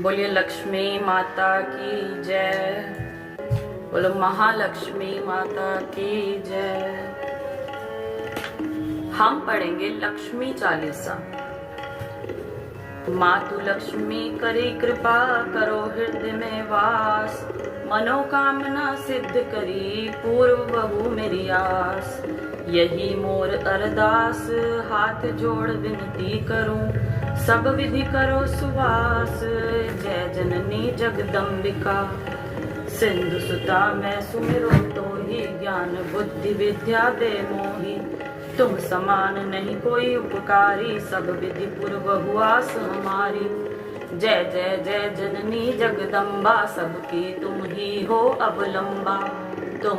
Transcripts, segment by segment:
बोलिए लक्ष्मी माता की जय। बोलो महालक्ष्मी माता की जय। हम पढ़ेंगे लक्ष्मी चालीसा। मातु लक्ष्मी करी कृपा, करो हृदय में वास। मनोकामना सिद्ध करी, पूर्व बहु मेरी आस। यही मोर अरदास, हाथ जोड़ विनती करूं। सब विधि करो सुवास, जय जननी जगदम्बिका। सिंधु सुता मैं सुमिरो तो ही, ज्ञान बुद्धि विद्या दे मोही। तुम समान नहीं कोई उपकारी, सब विधि पूर्व हुआस हमारी। जय जय जय जननी जगदम्बा, सबकी तुम ही हो अवलंबा। तुम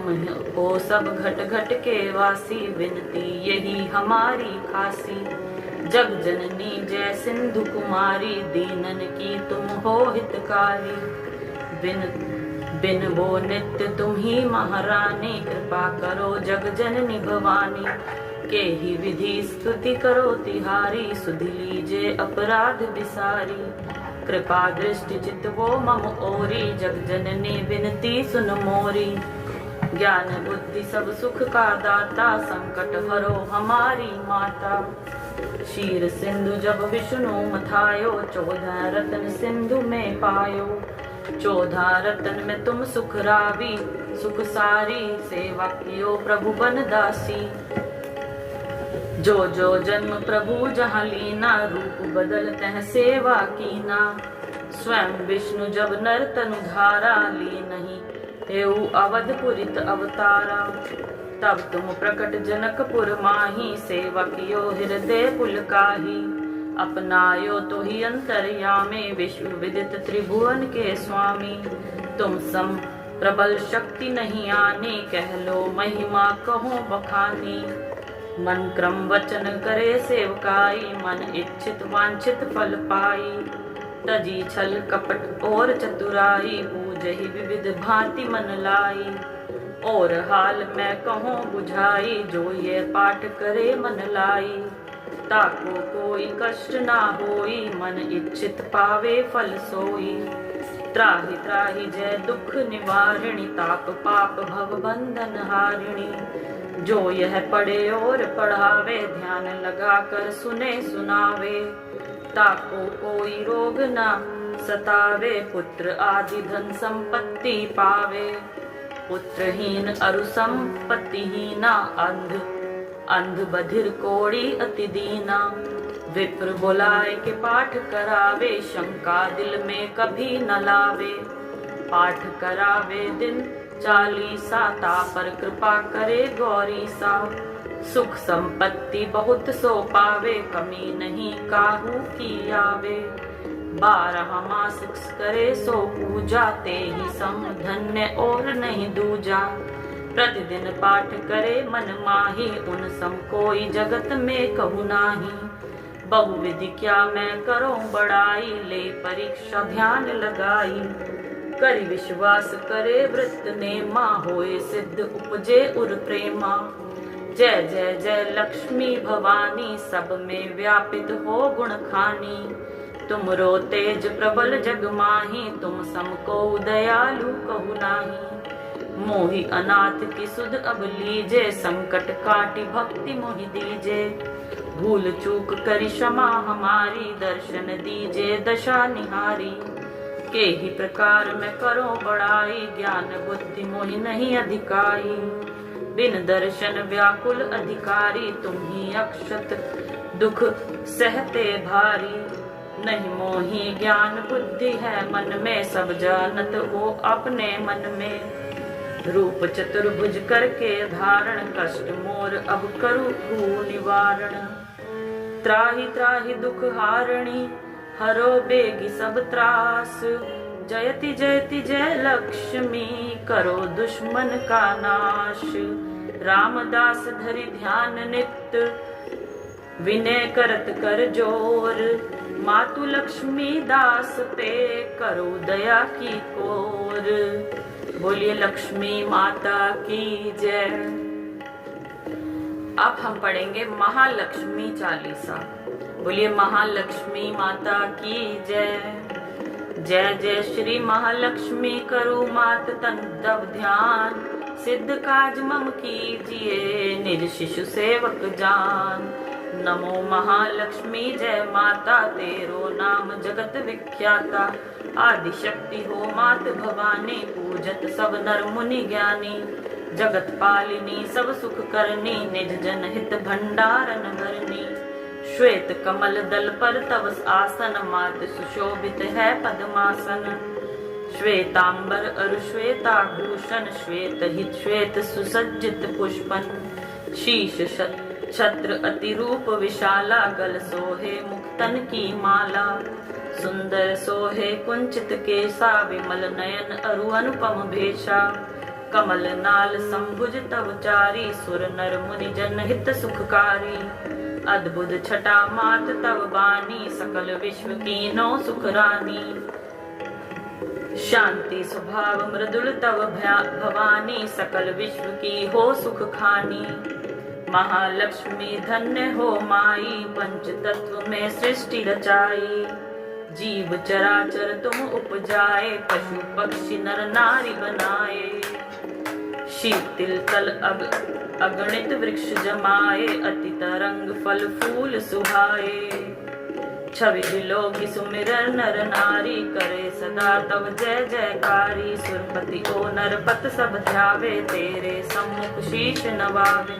हो सब घट घट के वासी, विनती यही हमारी खासी। जग जननी जय सिंधु कुमारी, दीनन की तुम हो हितकारी। बिन वो नित्य तुम ही महारानी, कृपा करो जग जननी भवानी। के ही विधि स्तुति करो तिहारी, सुधि लीजे अपराध बिसारी। कृपा दृष्टि चित वो मम ओरी, जग जननी विनती सुन मोरी। ज्ञान बुद्धि सब सुख का दाता, संकट हरो हमारी माता। क्षीर सिंधु जब विष्णु मथायो, 14 रत्न सिंधु में पायो। 14 रत्न में तुम सुख रावी, सुख सारी सेवा कियो प्रभु बन दासी। जो जो जन्म प्रभु जहाँ लीना, रूप बदलते हैं सेवा कीना। स्वयं विष्णु जब नर तनु धारा, ली नहीं एऊ अवधपुरित अवतारा। तब तुम प्रकट जनकपुर माही, सेवा कियो हृदय पुलकाही। अपनायो तो ही अंतर्यामी, विश्व विदित त्रिभुवन के स्वामी। तुम सम प्रबल शक्ति नहीं आनी, कह लो महिमा कहो बखानी। मन क्रम वचन करे सेवकाई, मन इच्छित वांछित फल पाई। तजी छल कपट और चतुराई, पूजहि विविध भांति मन लाई। और हाल मैं कहूँ बुझाई, जो ये पाठ करे मन लाई। ताको कोई कष्ट ना होई, मन इच्छित पावे फल सोई। त्राहि त्राहि जय दुख निवारिणी, ताप पाप भव बंधन हारिणी। जो यह पढ़े और पढ़ावे, ध्यान लगा कर सुने सुनावे। ताको कोई रोग ना सतावे, पुत्र आदि धन संपत्ति पावे। पुत्रहीन अरु संपत्तिहीना, अंध बधिर कोड़ी अति दीना। विप्र बुलाए के पाठ करावे, शंका दिल में कभी न लावे। पाठ करावे दिन 40, पर कृपा करे गौरी सा। सुख संपत्ति बहुत सो पावे, कमी नहीं काहू की आवे। 12 मास करे सो पूजा, ते ही सम धन्य और नहीं दूजा। प्रतिदिन पाठ करे मन माही, उन सम कोई जगत में कहु नाही। बहुविधि क्या मैं करो बड़ाई, ले परीक्षा ध्यान लगाई। करि विश्वास करे वृत्त नेमा, होए सिद्ध उपजे उर प्रेमा। जय जय जय लक्ष्मी भवानी, सब में व्यापित हो गुण खानी। तुम रो तेज प्रबल जग माही, तुम सम को दयालु कहु नाही। मोहि अनाथ की सुध अब लीजे, संकट काटी भक्ति मोहि दीजे। भूल चूक करी क्षमा हमारी, दर्शन दीजे दशा निहारी। के ही प्रकार मैं करो बड़ाई, ज्ञान बुद्धि मोहि नहीं अधिकाई। बिन दर्शन व्याकुल अधिकारी, तुम ही अक्षत दुख सहते भारी। नहीं मोही ज्ञान बुद्धि है मन में, सब जानत हो अपने मन में। रूप चतुर्भुज करके धारण, कष्ट मोर अब करूँ निवारण। त्राहि त्राहि दुख हारणी, हरो बेगी सब त्रास। जयति जयति जय लक्ष्मी, करो दुश्मन का नाश। रामदास धरि ध्यान नित, विनय करत कर जोर। मातु लक्ष्मी दास पे, करो दया की कोर। बोलिए लक्ष्मी माता की जय। अब हम पढ़ेंगे महालक्ष्मी चालीसा। बोलिए महालक्ष्मी माता की जय। जय जय श्री महालक्ष्मी करो मात तन तव ध्यान, सिद्ध काज मम कीजिए निज शिशु सेवक जान। नमो महालक्ष्मी जय माता तेरो नाम जगत विख्याता, आदि शक्ति हो मात भवानी पूजत सब नर मुनि ज्ञानी। जगत पालिनी सब सुख करनी निज जन हित भंडारन भरनी। श्वेत कमल दल पर तव आसन मात सुशोभित है पद्मासन। श्वेतांबर अरु श्वेताभूषण श्वेत हित श्वेत सुसज्जित पुष्पन। शीश छत्र अति रूप विशाला, गल सोहे मुक्तन की माला। सुंदर सोहे कुंचित केसा, विमल नयन अरु अनुपम भेषा। कमल नाल संभुज तव चारी, सुर नर मुनि जन हित सुखकारी। अद्भुत छटा मात तव बानी, सकल विश्व कीनो सुख रानी। शांति स्वभाव मृदुल तव भवानी, सकल विश्व की हो सुख खानी। महालक्ष्मी धन्य हो माई, पंच तत्व में सृष्टि रचाई। जीव चराचर तुम उपजाए, पशु पक्षी नर नारी बनाए। शीतिल तल अगणित वृक्ष जमाए, अति तरंग फल फूल सुहाए। छवि बिलोकी सुमिरन नर नारी, करे सदा तव जय जयकारी। सुरपति ओ नरपत सब ध्यावे, तेरे सम्मुख शीश नवावे।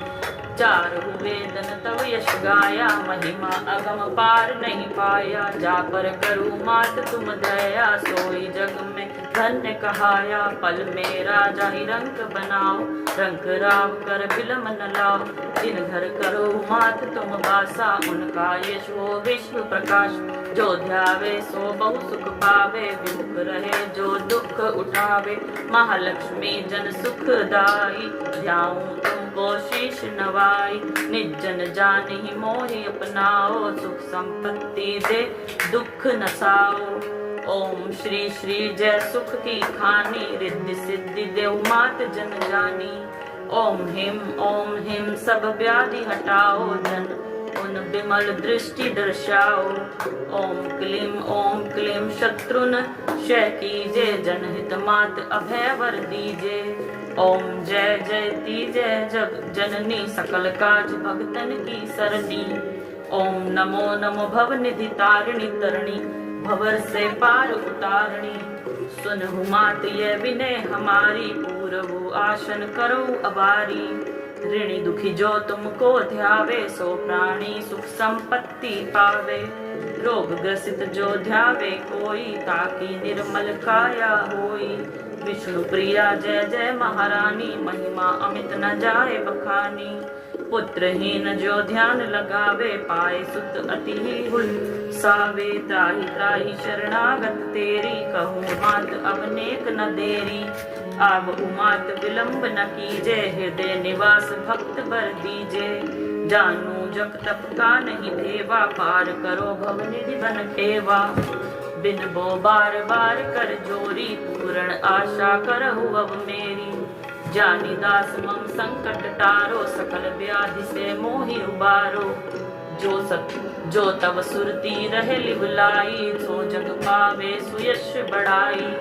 चार वेदन तव यश गाया, महिमा अगम पार नहीं पाया। जा पर करू मात तुम दया, सोई जग में धन्य कहाया। पल में राजा ही रंग बनाओ, रंग राव कर बिलम न लाओ। दिन घर करो मात तुम बासा, उनका यश हो विश्व प्रकाश। जो ध्यावे सो बहु सुख पावे, विमुख रहे जो दुख उठावे। महालक्ष्मी जन सुखदाई, ध्याऊं तुमको शीश नवाई। निजन जान ही मोहि अपनाओ, सुख संपत्ति दे दुख नसाओ। ओम श्री श्री जय सुख की खानी, रिद्धि सिद्धि देव मात जन जानी। ओम हिम सब व्याधि हटाओ, जन उन विमल दृष्टि दर्शाओ। ओम क्लीम शत्रुन क्षय कीजे, जनहित मात अभय वर दीजे। ओम जय जयती जय जग जननी, सकल काज भगतन की सरनी। ओम नमो नमो भव निधि तारिणी तरणी, भवर से पार उतारणी। सुनहु मात ये विनय हमारी, पूरबु आसन करो अबारी। ऋणी दुखी जो तुमको ध्यावे, सो प्राणी सुख संपत्ति पावे। रोग ग्रसित जो ध्यावे कोई, ताकि निर्मल काया होई। विष्णु प्रिया जय जय महारानी, महिमा अमित न जाए बखानी। पुत्रहीन जो ध्यान लगावे, पाए सुत अति ही हुलसावे। त्राहि त्राहि शरणागत तेरी, कहूँ मात अवनेक न देरी। आब उमात विलंब न कीजे, हृदय निवास भक्त बर दीजे। जानू जग तप का नहीं देवा, पार करो भव निधि बन खेवा। बिन बो बार बार कर जोरी, पूर्ण आशा करहु अब मेरी। जानी दास मम संकट टारो, सकल व्याधि से मोहि उबारो। जो तब सुरती रहे लिवलाई, सो जग पावे सुयश बढ़ाई।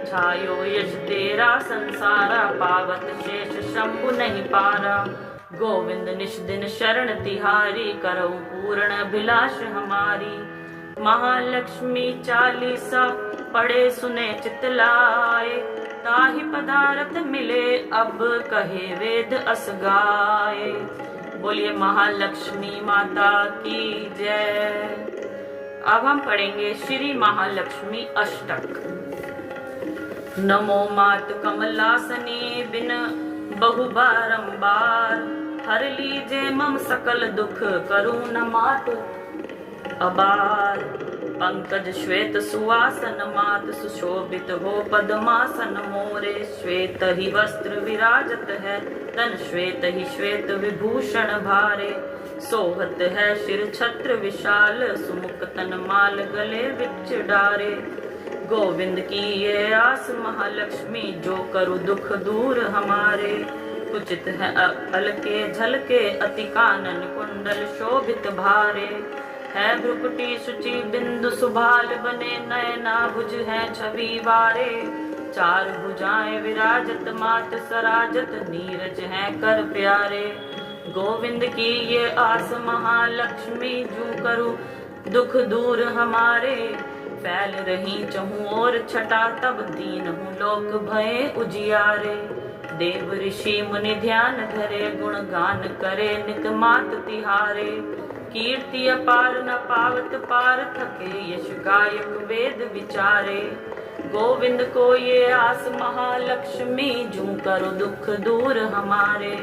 छायो यश तेरा संसारा, पावत शेष शंभु नहीं पारा। गोविंद निश दिन शरण तिहारी, करऊ पूर्ण अभिलाष हमारी। महालक्ष्मी चालीसा पढ़े सुने चितलाए, ताहि पदारथ मिले अब कहे वेद अस गाए। बोलिए महालक्ष्मी माता की जय। अब हम पढ़ेंगे श्री महालक्ष्मी अष्टक। नमो मात कमलासनी, बिन बहु बारंबार। हर लीजे मम सकल दुख, करुण मात अबार। पंकज श्वेत सुवासन मात, सुशोभित हो पद्मासन मोरे। श्वेत ही वस्त्र विराजत है, तन श्वेत ही श्वेत विभूषण भारे। सोहत है शिर छत्र विशाल, सुमुख तन माल गले विच डारे। गोविंद की ये आस महालक्ष्मी, जो करु दुख दूर हमारे। उचित है अलके झलके, अति कानन कुंडल शोभित भारे। है भ्रुकुटी शुचि बिंदु सुभाल बने नयना भुज है छवि वारे। चार भुजाएं विराजत मात सराजत नीरज है कर प्यारे। गोविंद की ये आस महालक्ष्मी जू करूं दुख दूर हमारे। फैल रही चहु और छटा तब दीन हूँ लोक भये उजियारे। देव ऋषि मुनि ध्यान धरे गुण गान करे नित मात तिहारे। कीर्ति अपार न पावत पार थके यश गायक वेद विचारे। गोविंद को ये आस महालक्ष्मी जू करो दुख दूर हमारे।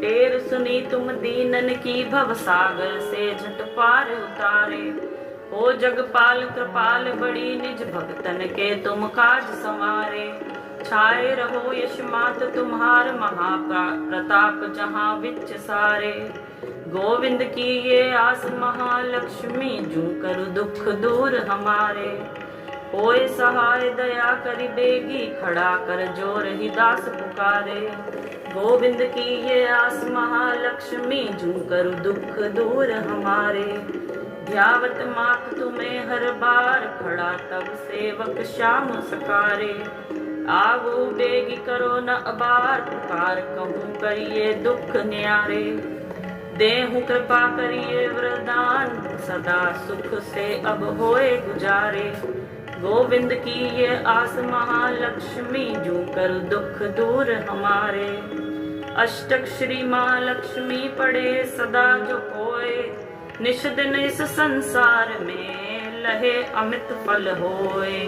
टेर सुनी तुम दीनन की भव सागर से झट पार उतारे। ओ जगपाल कृपाल बड़ी निज भक्तन के तुम काज संवारे। छाए रहो यश मात तुम्हार महाप्रताप जहाँ विच सारे। गोविंद की ये आस महालक्ष्मी जू कर दुख दूर हमारे। होए सहाय दया करी बेगी खड़ा कर जो रही दास पुकारे। गोविंद की ये आस महालक्ष्मी जू कर दुख दूर हमारे। ध्यावत मात तुम्हें हर बार खड़ा तब सेवक श्याम सकारे। आवो बेगी करो न अबार पुकार कहूँ करिए दुख न्यारे। देहु कृपा करिए वरदान सदा सुख से अब होए गुजारे। गोविंद की ये आस महालक्ष्मी जू कर दुख दूर हमारे। अष्टक श्री महालक्ष्मी पढ़े सदा जो कोय निश दिन इस संसार में लहे अमित फल होए।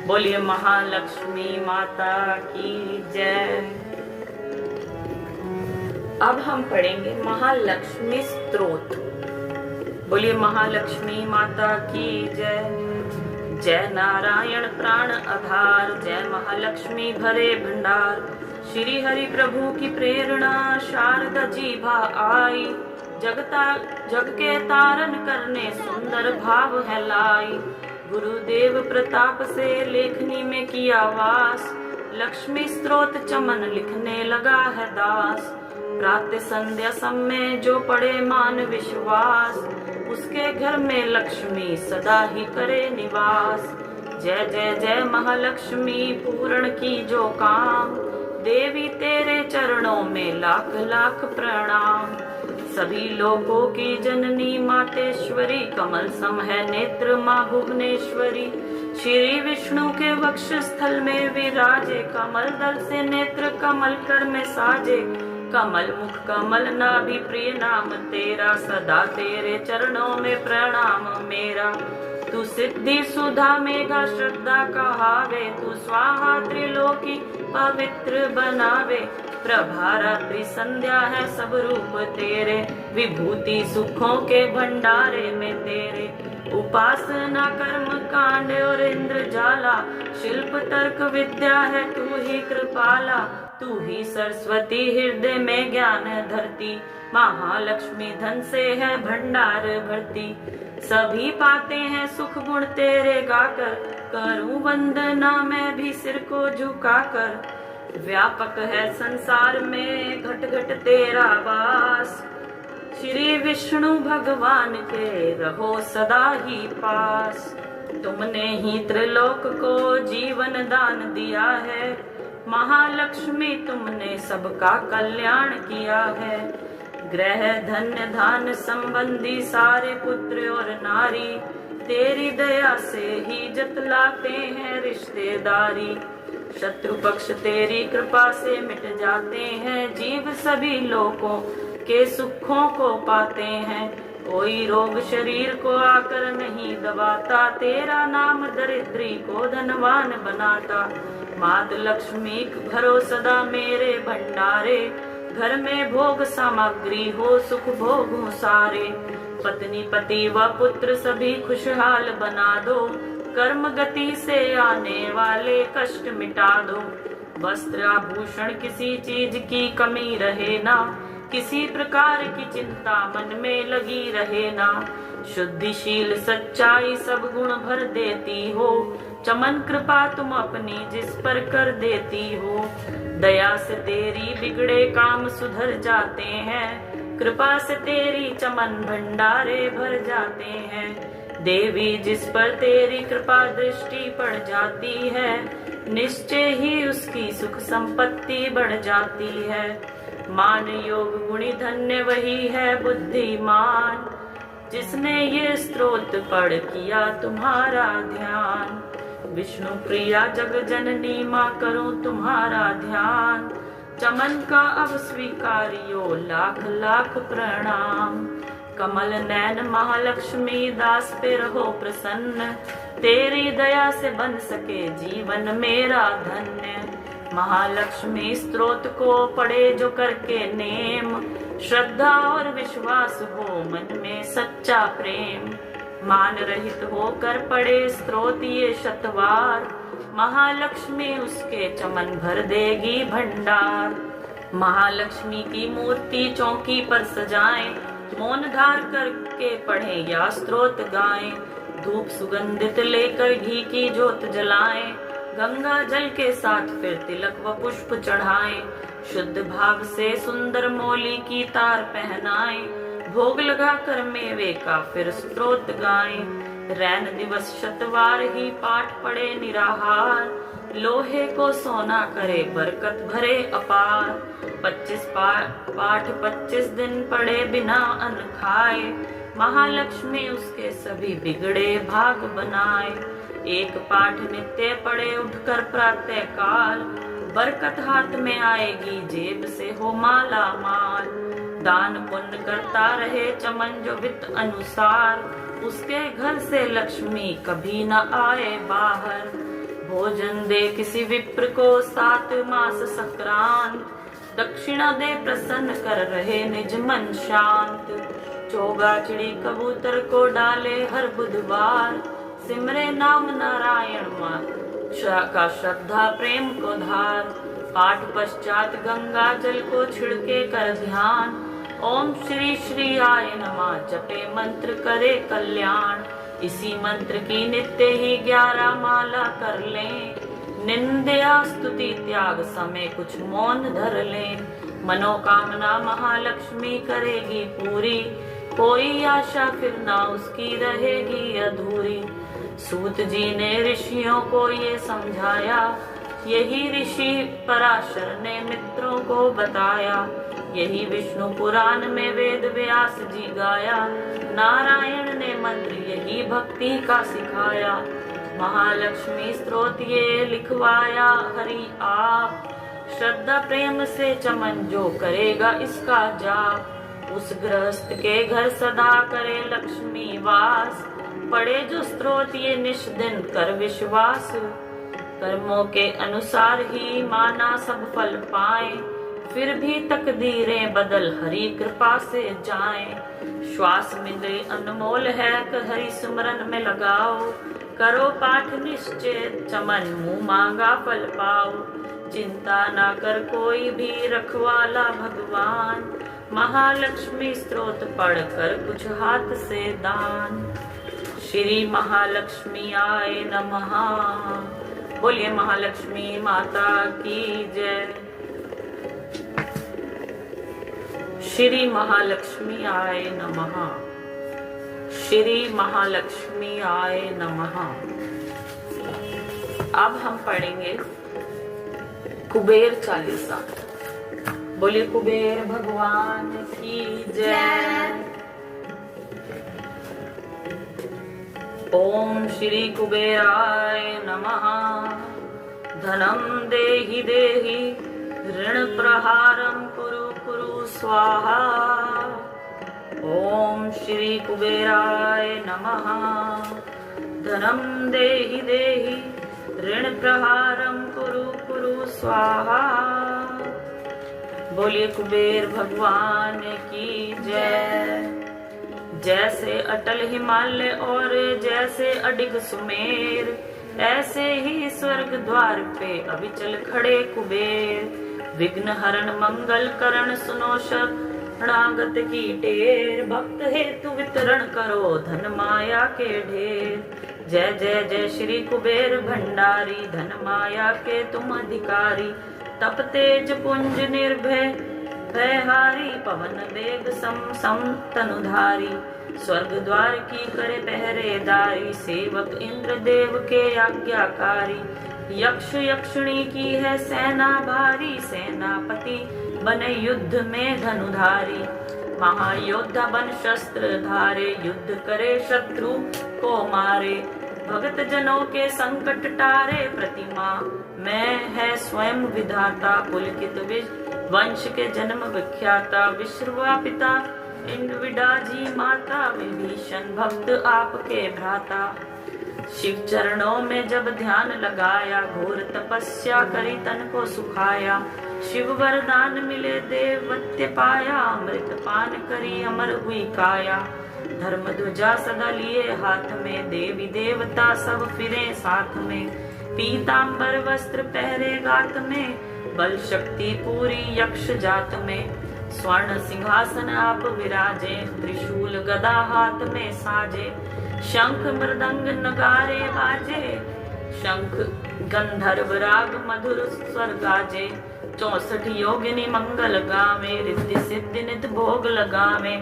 बोलिए महालक्ष्मी माता की जय। अब हम पढ़ेंगे महालक्ष्मी स्तोत्र। बोलिए महालक्ष्मी माता की जय। जय नारायण प्राण आधार जय महालक्ष्मी भरे भंडार। श्री हरि प्रभु की प्रेरणा शारदा जीभा आई। जग के तारण करने सुंदर भाव है लाई। गुरुदेव प्रताप से लेखनी में किया वास। लक्ष्मी स्त्रोत चमन लिखने लगा है दास। प्रातः संध्या समय जो पढ़े मान विश्वास। उसके घर में लक्ष्मी सदा ही करे निवास। जय जय जय महालक्ष्मी पूर्ण की जो काम। देवी तेरे चरणों में लाख लाख प्रणाम। सभी लोगों की जननी मातेश्वरी कमल सम है नेत्र माँ भुवनेश्वरी। श्री विष्णु के वक्ष स्थल में विराजे कमल दल से नेत्र कमल कर में साजे। कमल मुख कमल नाभि प्रिय नाम तेरा सदा तेरे चरणों में प्रणाम मेरा। तू सिद्धि सुधा मेघा श्रद्धा कहावे। तू स्वाहा त्रिलोकी पवित्र बनावे। प्रभा रात्रि संध्या है सब रूप तेरे। विभूति सुखों के भंडारे में तेरे। उपासना कर्म कांड और इंद्रजाला। शिल्प तर्क विद्या है तू ही कृपाला। तू ही सरस्वती हृदय में ज्ञान धरती। महालक्ष्मी धन से है भंडार भरती। सभी पाते हैं सुख गुण तेरे गाकर। करूं वंदना मैं भी सिर को झुकाकर। व्यापक है संसार में घट घट तेरा वास। श्री विष्णु भगवान के रहो सदा ही पास। तुमने ही त्रिलोक को जीवन दान दिया है। महालक्ष्मी तुमने सबका कल्याण किया है। ग्रह धन्य धान संबंधी सारे पुत्र और नारी। तेरी दया से ही जतलाते हैं रिश्तेदारी। शत्रु पक्ष तेरी कृपा से मिट जाते हैं। जीव सभी लोगों के सुखों को पाते हैं। कोई रोग शरीर को आकर नहीं दबाता। तेरा नाम दरिद्री को धनवान बनाता। मात लक्ष्मी भरो सदा मेरे भंडारे। घर में भोग सामग्री हो सुख भोगों सारे। पत्नी पति व पुत्र सभी खुशहाल बना दो। कर्म गति से आने वाले कष्ट मिटा दो। वस्त्र आभूषण किसी चीज की कमी रहे ना। किसी प्रकार की चिंता मन में लगी रहे ना। शुद्धिशील सच्चाई सब गुण भर देती हो। चमन कृपा तुम अपनी जिस पर कर देती हो। दया से तेरी बिगड़े काम सुधर जाते हैं। कृपा से तेरी चमन भंडारे भर जाते हैं। देवी जिस पर तेरी कृपा दृष्टि पड़ जाती है, निश्चय ही उसकी सुख संपत्ति बढ़ जाती है। मान योग गुणी धन्य वही है बुद्धिमान, जिसने ये स्तोत्र पढ़ किया तुम्हारा ध्यान। विष्णु प्रिया जग जननी माँ करूं तुम्हारा ध्यान, चमन का अब स्वीकारियो लाख लाख प्रणाम। कमल नैन महालक्ष्मी दास पे रहो प्रसन्न, तेरी दया से बन सके जीवन मेरा धन्य। महालक्ष्मी स्तोत्र को पढ़े जो करके नेम, श्रद्धा और विश्वास हो मन में सच्चा प्रेम। मान रहित होकर पढ़े स्तोत्र ये शतवार, महालक्ष्मी उसके चमन भर देगी भंडार। महालक्ष्मी की मूर्ति चौकी पर सजाएं, मौन धार करके पढ़े या स्तोत्र गाएं। धूप सुगंधित लेकर घी की ज्योत जलाएं, गंगा जल के साथ फिर तिलक व पुष्प चढ़ाएं। शुद्ध भाव से सुंदर मौली की तार पहनाएं, भोग लगा कर मेवे का फिर स्तोत्र गाएं। रैन दिवस शतवार ही पाठ पढ़े निराहार, लोहे को सोना करे बरकत भरे अपार। 25 पाठ 25 दिन पढ़े बिना अन्न खाए, महालक्ष्मी उसके सभी बिगड़े भाग बनाए। एक पाठ नित्य पढ़े उठकर प्रातः काल, बरकत हाथ में आएगी जेब से हो माला माल। दान पुण्य करता रहे चमन जो वित्त अनुसार, उसके घर से लक्ष्मी कभी न आए बाहर। भोजन दे किसी विप्र को 7 मास संक्रांत, दक्षिणा दे प्रसन्न कर रहे निज मन शांत। चोगा चिड़ी कबूतर को डाले हर बुधवार, सिमरे नाम नारायण माँ का श्रद्धा प्रेम को धार। पाठ पश्चात गंगा जल को छिड़के कर ध्यान, ओम श्री श्री आय नमः जपे मंत्र करे कल्याण। इसी मंत्र की नित्य ही 11 माला कर लें, निंदया स्तुति त्याग समय कुछ मौन धर लें। मनोकामना महालक्ष्मी करेगी पूरी, कोई आशा फिर ना उसकी रहेगी अधूरी। सूत जी ने ऋषियों को ये समझाया, यही ऋषि पराशर ने मित्रों को बताया। यही विष्णु पुराण में वेद व्यास जी गाया, नारायण ने मंत्र यही भक्ति का सिखाया। महालक्ष्मी स्तोत्र ये लिखवाया हरि आप, श्रद्धा प्रेम से चमन जो करेगा इसका जाप। उस गृहस्थ के घर सदा करे लक्ष्मी वास, पढ़े जो स्तोत्र ये निश दिन कर विश्वास। कर्मों के अनुसार ही माना सब फल पाए, फिर भी तकदीरें बदल हरि कृपा से जाएं। श्वास मिले अनमोल है हरि सुमरन में लगाओ, करो पाठ निश्चय चमन मुँह मांगा फल पाओ। चिंता ना कर कोई भी रखवाला भगवान, महालक्ष्मी स्तोत्र पढ़ कर कुछ हाथ से दान। श्री महालक्ष्मी आय नमः, बोलिए महालक्ष्मी माता की जय। श्री महालक्ष्मी आय नमः, श्री महालक्ष्मी आय नमः। अब हम पढ़ेंगे कुबेर चालीसा। बोलिए कुबेर भगवान की जय। ओम श्री कुबेराय नमः। धनम देहि देहि ऋण प्रहारम कुरु कुरु स्वाहा। ओम श्री कुबेराय नमः। धनम देहि देहि ऋण प्रहारम कुरु कुरु स्वाहा। बोलिए कुबेर भगवान की जय। जैसे अटल हिमालय और जैसे अडिग सुमेर, ऐसे ही स्वर्ग द्वार पे अविचल खड़े कुबेर। विघ्न हरण मंगल करण सुनो शरणागत की टेर, भक्त हेतु वितरण करो धन माया के ढेर। जय जय जय श्री कुबेर भंडारी, धन माया के तुम अधिकारी। तप तेज पुंज निर्भय भयहारी पवन वेग सम सम तनुधारी, स्वर्ग द्वार की करे पहरेदारी, सेवक इंद्र देव के आज्ञाकारी, यक्ष यक्षिणी की है सेना भारी, सेनापति बने युद्ध में धनुधारी, महायोद्धा बन शस्त्र धारे, युद्ध करे शत्रु को मारे, भगत जनों के संकट टारे, प्रतिमा मैं है स्वयं विधाता, पुलकित वंश के जन्म विख्याता, विश्रवा पिता इंद्रविदा जी माता, विभीषण भक्त आपके भ्राता, शिव चरणों में जब ध्यान लगाया, घोर तपस्या करी तन को सुखाया, शिव वरदान मिले देवत्य पाया, अमृत पान करी अमर हुई काया, धर्म ध्वजा सदा लिए हाथ में, देवी देवता सब फिरे साथ में, पीतांबर वस्त्र पहरे गात में, बल शक्ति पूरी यक्ष जात में, स्वर्ण सिंहासन आप विराजे, त्रिशूल गदा हाथ में साजे, शंख मृदंग नगारे बाजे, शंख गंधर्व राग मधुर स्वर गाजे, 64 योगिनी मंगल गावे, रिद्धि सिद्धि नित भोग लगावे,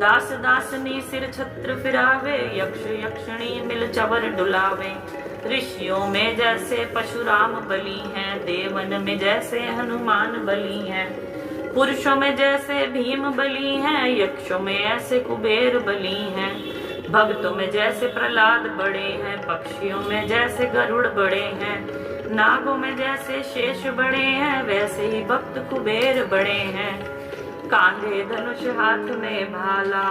दास दासनी सिर छत्र फिरावे, यक्ष यक्षिणी मिल चवर डुलावे, ऋषियों में जैसे परशुराम बली हैं, देवन में जैसे हनुमान बली हैं, पुरुषों में जैसे भीम बली हैं, यक्षों में ऐसे कुबेर बली हैं, भक्तों में जैसे प्रहलाद बड़े हैं, पक्षियों में जैसे गरुड़ बड़े हैं, नागों में जैसे शेष बड़े हैं, वैसे ही भक्त कुबेर बड़े हैं, कांधे धनुष हाथ में भाला,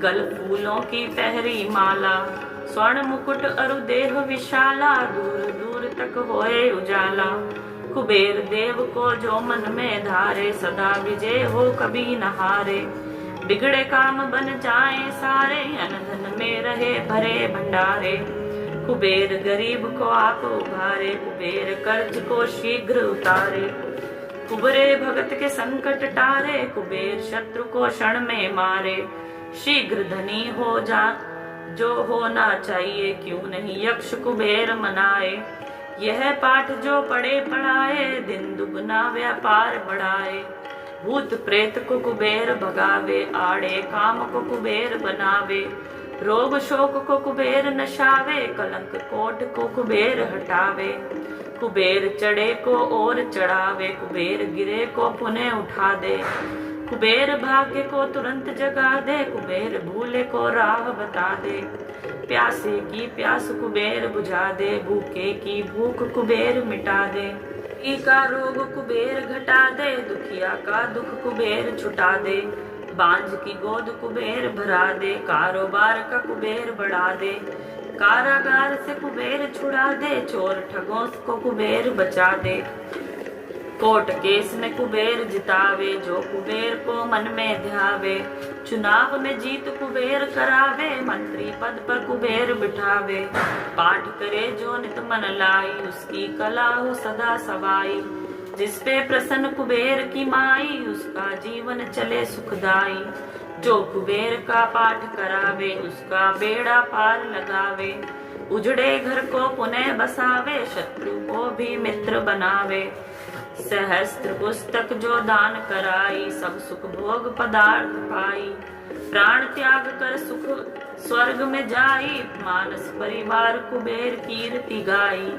गल फूलों की पहरी माला, स्वर्ण मुकुट अरु देह विशाला, दूर दूर तक होए उजाला, कुबेर देव को जो मन में धारे, सदा विजय हो कभी न हारे, बिगड़े काम बन जाए सारे, अनधन में रहे भरे भंडारे, कुबेर गरीब को आप उभारे, कुबेर कर्ज को शीघ्र उतारे, कुबरे भगत के संकट टारे, कुबेर शत्रु को क्षण में मारे, शीघ्र धनी हो जा जो होना चाहिए, क्यों नहीं यक्ष कुबेर मनाए, यह पाठ जो पढ़े पढ़ाए, दिन दुगना व्यापार बढ़ाए, भूत प्रेत को कुबेर भगावे, आड़े काम को कुबेर बनावे, रोग शोक को कुबेर नशावे, कलंक कोट को कुबेर हटावे, कुबेर चढ़े को और चढ़ावे, कुबेर गिरे को पुनः उठा दे, कुबेर भाग्य को तुरंत जगा दे, कुबेर भूले को राह बता दे, प्यासे की प्यास कुबेर बुझा दे, भूखे की भूख कुबेर मिटा दे, रोगी का रोग कुबेर घटा दे, दुखिया का दुख कुबेर छुटा दे, बांझ की गोद कुबेर भरा दे, कारोबार का कुबेर बढ़ा दे, कारागार से कुबेर छुड़ा दे, चोर ठगों को कुबेर बचा दे, कोर्ट केस में कुबेर जितावे, जो कुबेर को मन में ध्यावे, चुनाव में जीत कुबेर करावे, मंत्री पद पर कुबेर बिठावे, पाठ करे जो नित मन लाई, उसकी कला हो सदा सवाई, जिसपे प्रसन्न कुबेर की माई, उसका जीवन चले सुखदाई, जो कुबेर का पाठ करावे, उसका बेड़ा पार लगावे, उजड़े घर को पुनः बसावे, शत्रु को भी मित्र बनावे, सहस्त्र पुस्तक जो दान कराई, सब सुख भोग पदार्थ पाई, प्राण त्याग कर सुख स्वर्ग में जाई, मानस परिवार कुबेर कीर्ति गाई,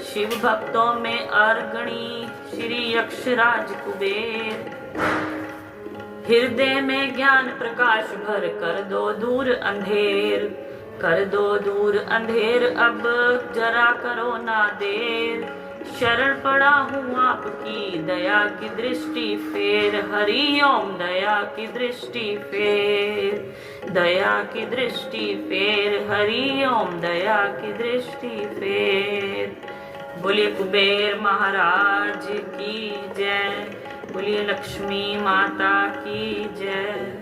शिव भक्तों में अरगणी श्री यक्षराज कुबेर, हृदय में ज्ञान प्रकाश भर कर दो दूर अंधेर, कर दो दूर अंधेर अब जरा करो ना देर, शरण पड़ा हूँ आपकी दया की दृष्टि फेर, हरि ओम दया की दृष्टि फेर, दया की दृष्टि फेर, हरि ओम दया की दृष्टि फेर। बोलिए कुबेर महाराज की जय, बोलिए लक्ष्मी माता की जय।